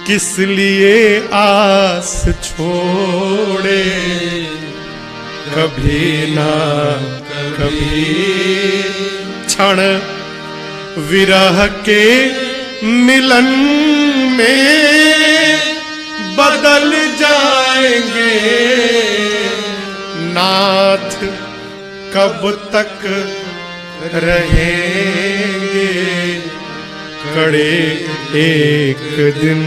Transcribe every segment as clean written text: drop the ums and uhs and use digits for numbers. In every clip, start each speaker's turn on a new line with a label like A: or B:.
A: किस लिए आस छोड़े, कभी ना कभी क्षण विरह के मिलन में बदल जाएंगे। नाथ कब तक रहेंगे, कड़े एक दिन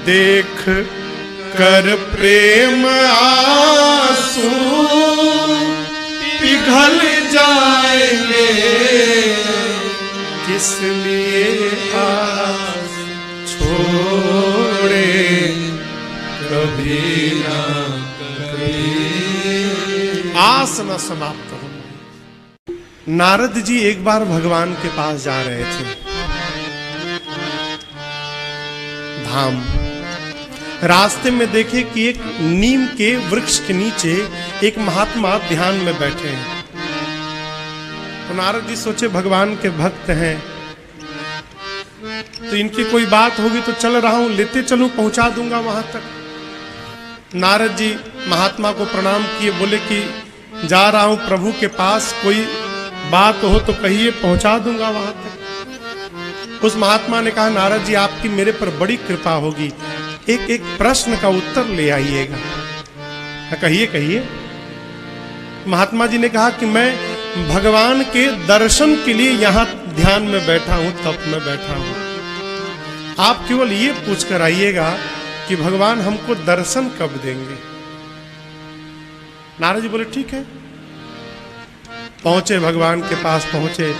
A: देख कर प्रेम आंसू पिघल जाएंगे। किस लिए आस छोड़े, कभी ना कभी आस न समाप्त हो। नारद जी एक बार भगवान के पास जा रहे थे धाम। रास्ते में देखे कि एक नीम के वृक्ष के नीचे एक महात्मा ध्यान में बैठे हैं। तो नारद जी सोचे भगवान के भक्त हैं, तो इनकी कोई बात होगी तो चल रहा हूं, लेते चलूं, पहुंचा दूंगा वहां तक। नारद जी महात्मा को प्रणाम किए, बोले कि जा रहा हूं प्रभु के पास, कोई बात हो तो कहिए, पहुंचा दूंगा वहां तक। उस महात्मा ने कहा, नारद जी आपकी मेरे पर बड़ी कृपा होगी, एक प्रश्न का उत्तर ले आइएगा। कहिए कहिए। महात्मा जी ने कहा कि मैं भगवान के दर्शन के लिए यहां ध्यान में बैठा हूं, तप में बैठा हूं। आप केवल ये पूछ कर आइएगा कि भगवान हमको दर्शन कब देंगे। नारद जी बोले ठीक है। पहुंचे, भगवान के पास पहुंचे,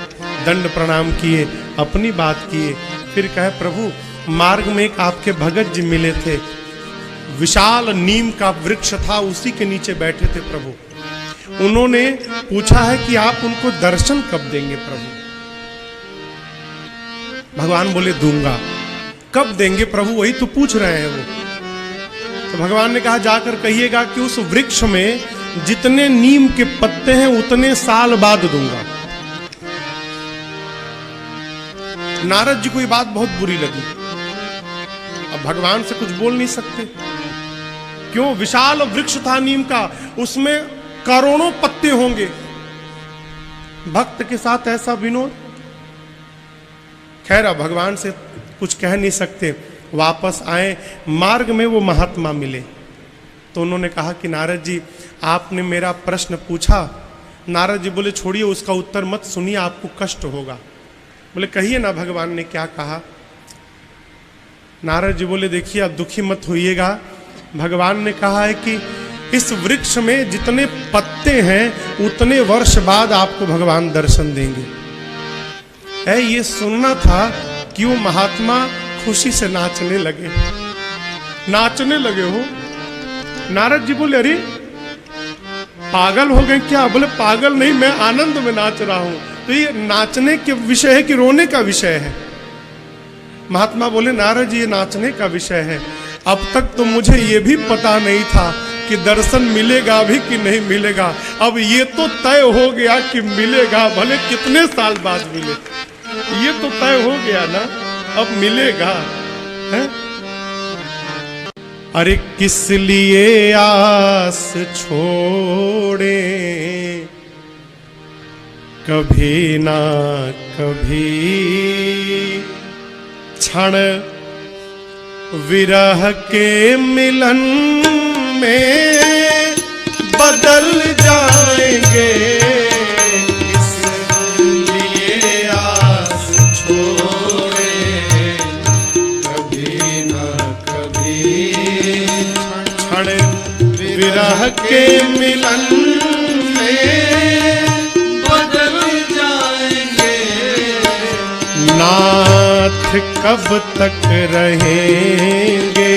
A: दंड प्रणाम किए, अपनी बात किए, फिर कहे प्रभु मार्ग में एक आपके भगत जी मिले थे, विशाल नीम का वृक्ष था, उसी के नीचे बैठे थे प्रभु। उन्होंने पूछा है कि आप उनको दर्शन कब देंगे प्रभु। भगवान बोले दूंगा। कब देंगे प्रभु, वही तो पूछ रहे हैं वो। तो भगवान ने कहा जाकर कहिएगा कि उस वृक्ष में जितने नीम के पत्ते हैं उतने साल बाद दूंगा। नारद जी को ये बात बहुत बुरी लगी। अब भगवान से कुछ बोल नहीं सकते, क्यों? विशाल वृक्ष था नीम का, उसमें करोड़ों पत्ते होंगे। भक्त के साथ ऐसा विनोद। खैर अब भगवान से कुछ कह नहीं सकते। वापस आए, मार्ग में वो महात्मा मिले, तो उन्होंने कहा कि नारद जी आपने मेरा प्रश्न पूछा। नारद जी बोले छोड़िए उसका उत्तर मत सुनिए, आपको कष्ट होगा। बोले कहिए ना भगवान ने क्या कहा। नारद जी बोले देखिए अब दुखी मत होइएगा, भगवान ने कहा है कि इस वृक्ष में जितने पत्ते हैं उतने वर्ष बाद आपको भगवान दर्शन देंगे। ये सुनना था कि वो महात्मा खुशी से नाचने लगे। हो। नारद जी बोले अरे पागल हो गए क्या? बोले पागल नहीं, मैं आनंद में नाच रहा हूं। तो ये नाचने के विषय है कि रोने का विषय है? महात्मा बोले नारद जी ये नाचने का विषय है। अब तक तो मुझे ये भी पता नहीं था कि दर्शन मिलेगा भी कि नहीं मिलेगा। अब ये तो तय हो गया कि मिलेगा, भले कितने साल बाद मिले, ये तो तय हो गया ना, अब मिलेगा है? अरे किस लिए आस छोड़े, कभी ना कभी क्षण विरह के मिलन में बदल जाएंगे। किस लिए आस छोड़े, कभी ना कभी क्षण विरह के मिलन में बदल जाएंगे। नाथ कब तक रहेंगे,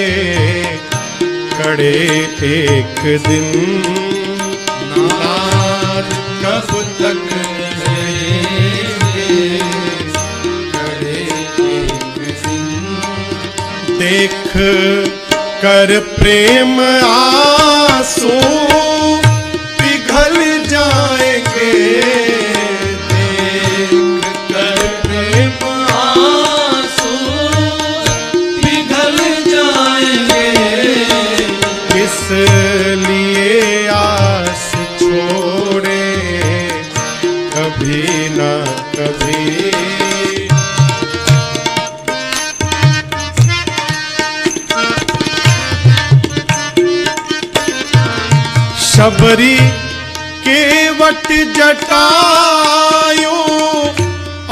A: कड़े एक दिन नाथ कब तक रहेंगे, कड़े एक दिन देख कर प्रेम आंसू पिघल जाएंगे। देख कर प्रेम आंसू शबरी केवट जटायु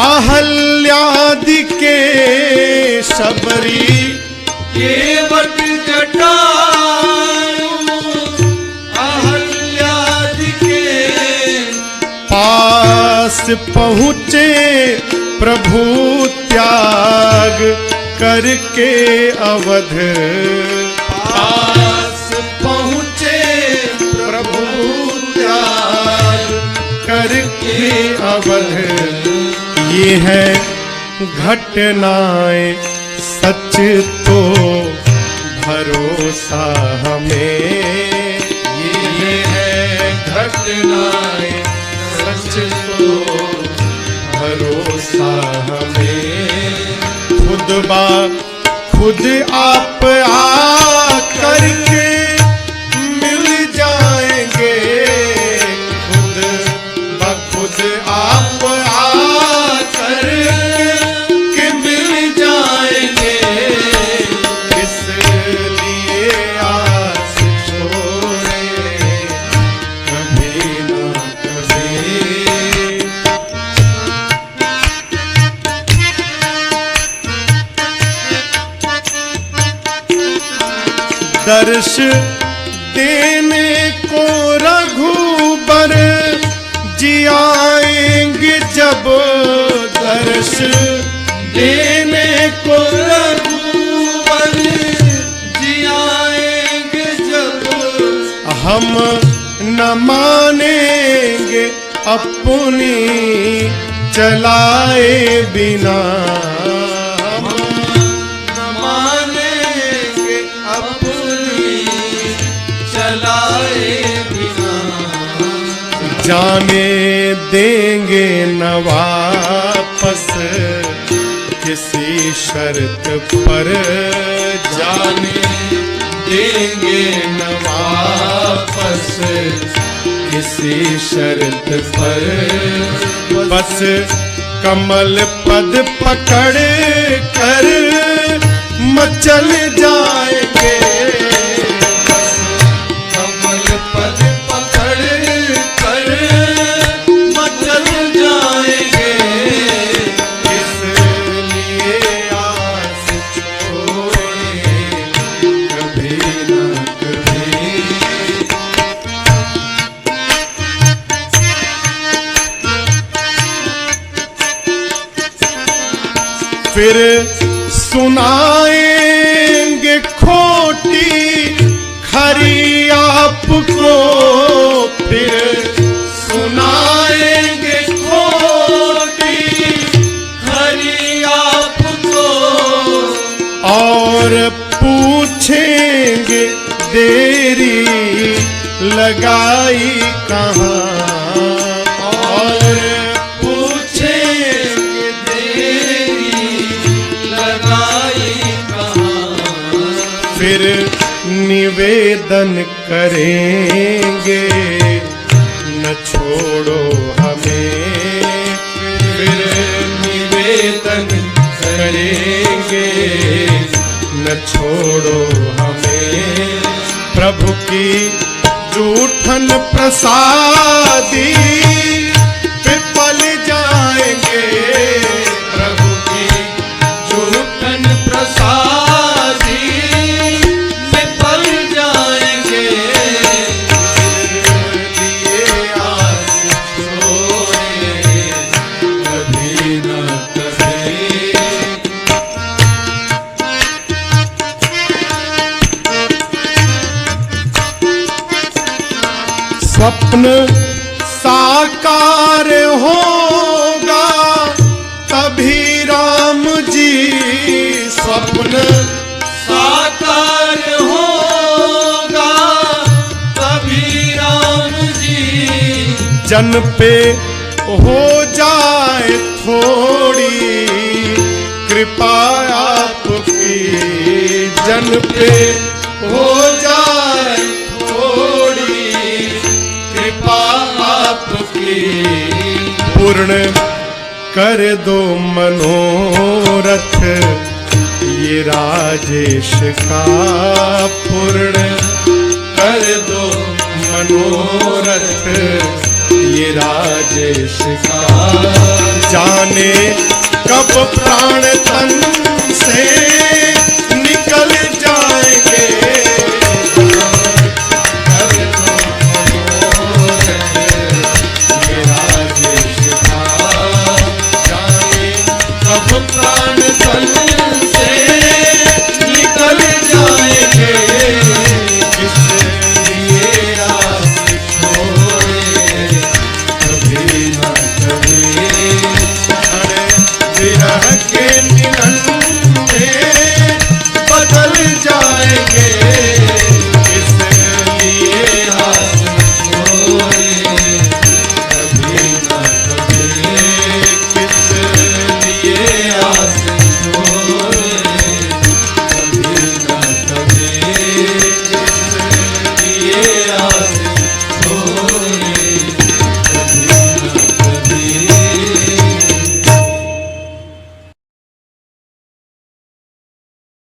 A: अहल्यादि के शबरी
B: केवट जटायु अहल्यादि के
A: पास पहुँचे प्रभु त्याग करके अवध
B: पास पहुँचे
A: प्रभु त्याग करके अवध। ये है घटनाएं सच तो भरोसा हमें,
B: ये है घटनाएं
A: सच तो भरोसा हमें। खुद आप आ करके मिल जाएंगे, खुद बखुद आप आ करके मिल जाएंगे। इसलिए आस छोड़े कभी ना कभी। दर्श देने को रघुबर जी आएंगे जब, दर्श
B: देने को रघुवर जी आएंगे जब,
A: हम न मानेंगे अपनी चलाए बिना,
B: हम न मानेंगे अपनी चलाए बिना।
A: जाने देंगे न वापस किसी शर्त पर,
B: जाने देंगे न वापस
A: किसी शर्त पर। बस कमल पद पकड़ कर मचल जाएंगे,
B: कमल पद पकड़ कर मचल जाएंगे।
A: इसलिए आस छोड़े कभी ना कभी। फिर सुनाएंगे खोटी खरी आपको, फिर
B: सुनाएंगे खोटी खरी आपको,
A: और पूछेंगे देरी लगाई कहाँ,
B: और पूछेंगे देरी लगाई कहाँ।
A: फिर निवेदन करेंगे न छोड़ो हमें, फिर निवेदन करेंगे न छोड़ो हमें। प्रभु की जूठन प्रसादी पे पल जाएंगे, प्रभु की
B: जूठन प्रसादी में पल जाएंगे।
A: इसलिए आस छोड़े कभी न कभी। स्वप्न साकार होगा तभी राम जी, स्वप्न
B: साकार होगा तभी राम जी।
A: जन पे हो जाए थोड़ी कृपा आपकी, जन पे हो जाए थोड़ी कृपा आपकी। पूर्ण कर दो मनोरथ ये राजेश का, पूर्ण कर दो मनोरथ ये राजेश का।
B: का
A: जाने कब प्राण तन से